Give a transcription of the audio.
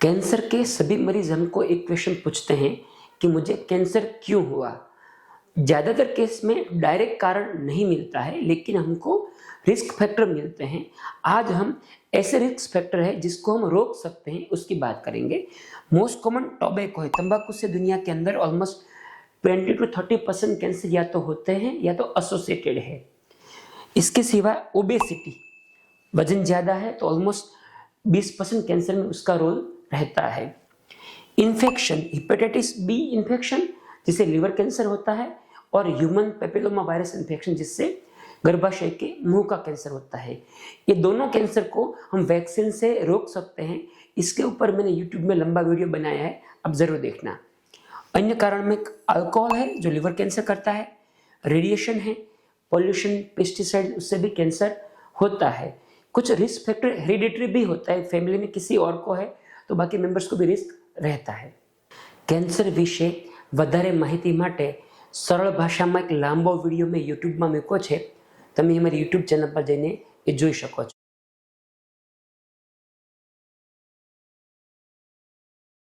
Cancer के सभी मरीज हमको एक क्वेश्चन पूछते हैं कि मुझे कैंसर क्यों हुआ। ज़्यादातर केस में डायरेक्ट कारण नहीं मिलता है, लेकिन हमको रिस्क फैक्टर मिलते हैं। आज हम ऐसे रिस्क फैक्टर है जिसको हम रोक सकते हैं, उसकी बात करेंगे। मोस्ट कॉमन टोबैको है। तंबाकू से दुनिया के अंदर ऑलमोस्ट 20 to 30% कैंसर या तो होते हैं या तो एसोसिएटेड है। इसके सिवा ओबेसिटी, वजन ज़्यादा है तो ऑलमोस्ट 20% कैंसर में उसका रोल रहता है। इन्फेक्शन, हेपेटाइटिस बी इन्फेक्शन जिससे लिवर कैंसर होता है, और ह्यूमन पेपिलोमा वायरस इन्फेक्शन जिससे गर्भाशय के मुंह का कैंसर होता है। ये दोनों कैंसर को हम वैक्सीन से रोक सकते हैं। इसके ऊपर मैंने यूट्यूब में लंबा वीडियो बनाया है, अब जरूर देखना। अन्य कारण में अल्कोहल है जो लिवर कैंसर करता है, रेडिएशन है, पॉल्यूशन, पेस्टिसाइड, उससे भी कैंसर होता है। कुछ रिस्क फैक्टर हेरिडिटरी भी होता है, फैमिली में किसी और को है तो बाकी मेंबर्स को भी रिस्क रहता है। कैंसर विषे વધારે માહિતી માટે સરળ ભાષામાં એક લાંબો વિડીયો મેં યુટ્યુબમાં મૂક્યો છે, તમે અમારી યુટ્યુબ ચેનલ પર જઈને એ જોઈ શકો છો।